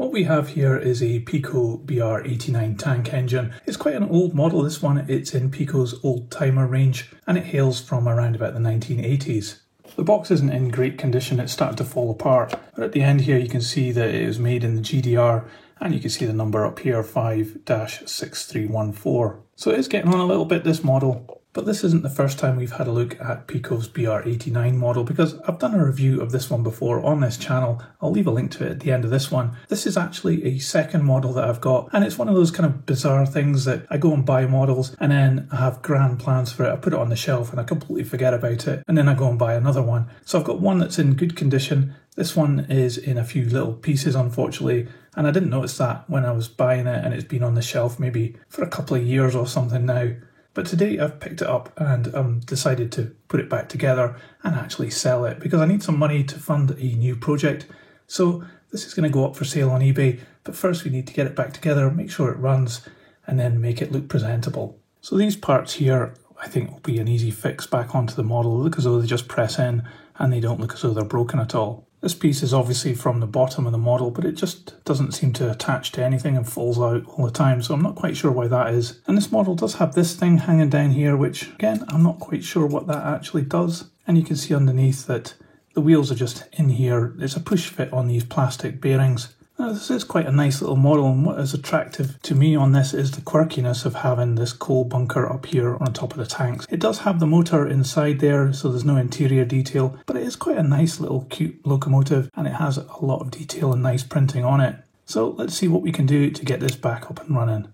What we have here is a Pico BR89 tank engine. It's quite an old model, this one. It's in Pico's old timer range and it hails from around about the 1980s. The box isn't in great condition, it's starting to fall apart, but at the end here you can see that it was made in the GDR and you can see the number up here, 5-6314. So it is getting on a little bit, this model. But this isn't the first time we've had a look at Pico's BR89 model, because I've done a review of this one before on this channel. I'll leave a link to it at the end of this one. This is actually a second model that I've got, and it's one of those kind of bizarre things that I go and buy models and then I have grand plans for it. I put it on the shelf and I completely forget about it, and then I go and buy another one. So I've got one that's in good condition. This one is in a few little pieces, unfortunately, and I didn't notice that when I was buying it, and it's been on the shelf maybe for a couple of years or something now. But today I've picked it up and decided to put it back together and actually sell it because I need some money to fund a new project. So this is going to go up for sale on eBay, but first we need to get it back together, make sure it runs, and then make it look presentable. So these parts here I think will be an easy fix back onto the model. They look as though they just press in and they don't look as though they're broken at all. This piece is obviously from the bottom of the model, but it just doesn't seem to attach to anything and falls out all the time, so I'm not quite sure why that is. And this model does have this thing hanging down here, which again, I'm not quite sure what that actually does. And you can see underneath that the wheels are just in here. It's a push fit on these plastic bearings. Now, this is quite a nice little model, and what is attractive to me on this is the quirkiness of having this coal bunker up here on top of the tanks. It does have the motor inside there, so there's no interior detail, but it is quite a nice little cute locomotive, and it has a lot of detail and nice printing on it. So let's see what we can do to get this back up and running.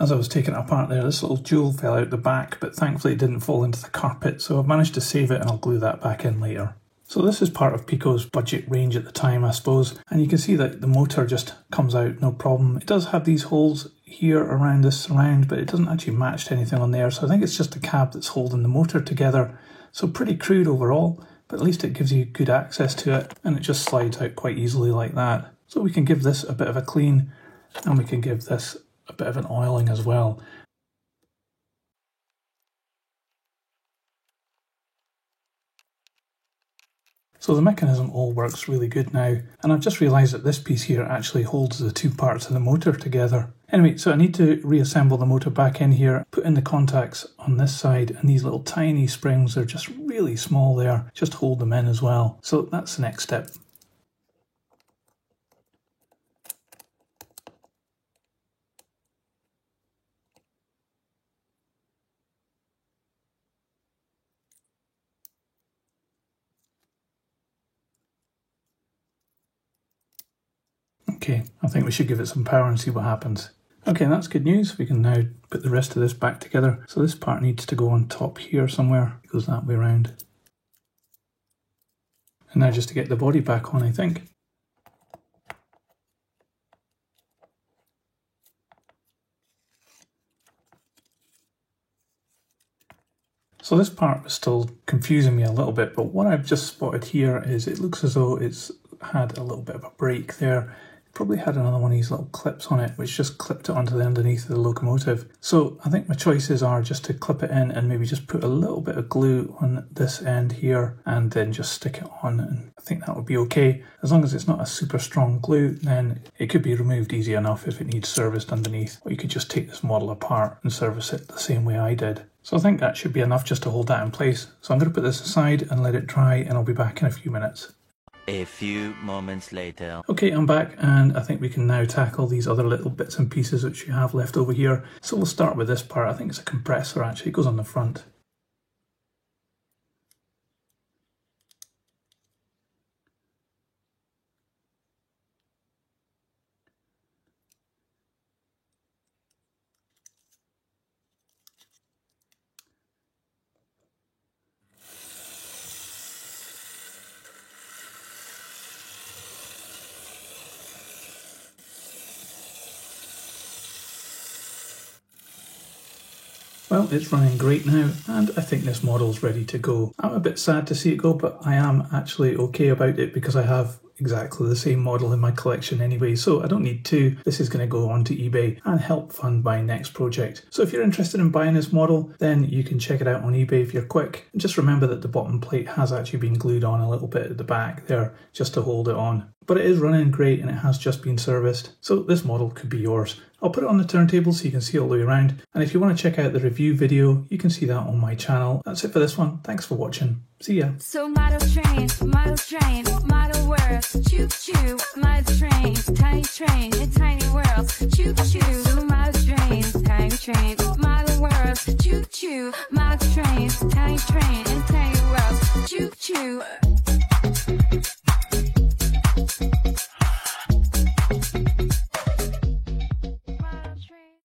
As I was taking it apart there, this little jewel fell out the back, but thankfully it didn't fall into the carpet, so I've managed to save it and I'll glue that back in later. So this is part of Pico's budget range at the time, I suppose, and you can see that the motor just comes out no problem. It does have these holes here around this surround, but it doesn't actually match to anything on there, so I think it's just the cab that's holding the motor together. So pretty crude overall, but at least it gives you good access to it, and it just slides out quite easily like that. So we can give this a bit of a clean, and we can give this a bit of an oiling as well. So the mechanism all works really good now, and I've just realised that this piece here actually holds the two parts of the motor together. Anyway, so I need to reassemble the motor back in here, put in the contacts on this side, and these little tiny springs are just really small there, just hold them in as well. So that's the next step. Okay, I think we should give it some power and see what happens. Okay, that's good news. We can now put the rest of this back together. So this part needs to go on top here somewhere. It goes that way around. And now just to get the body back on, I think. So this part was still confusing me a little bit, but what I've just spotted here is it looks as though it's had a little bit of a break there. Probably had another one of these little clips on it which just clipped it onto the underneath of the locomotive. So I think my choices are just to clip it in and maybe just put a little bit of glue on this end here and then just stick it on, and I think that would be okay. As long as it's not a super strong glue, then it could be removed easy enough if it needs serviced underneath, or you could just take this model apart and service it the same way I did. So I think that should be enough just to hold that in place. So I'm going to put this aside and let it dry, and I'll be back in a few minutes. A few moments later. Okay, I'm back, and I think we can now tackle these other little bits and pieces which you have left over here. So we'll start with this part. I think it's a compressor actually, it goes on the front. Well, it's running great now, and I think this model's ready to go. I'm a bit sad to see it go, but I am actually okay about it because I have exactly the same model in my collection anyway, so I don't need two. This is going to go onto eBay and help fund my next project. So if you're interested in buying this model, then you can check it out on eBay if you're quick. And just remember that the bottom plate has actually been glued on a little bit at the back there just to hold it on. But it is running great and it has just been serviced, so this model could be yours. I'll put it on the turntable so you can see it all the way around, and if you want to check out the review video, you can see that on my channel. That's it for this one. Thanks for watching. See ya. So model train, model world, choo-choo, model train, in tiny world, choo-choo, model train, model world, choo-choo, model train, in tiny world, choo-choo.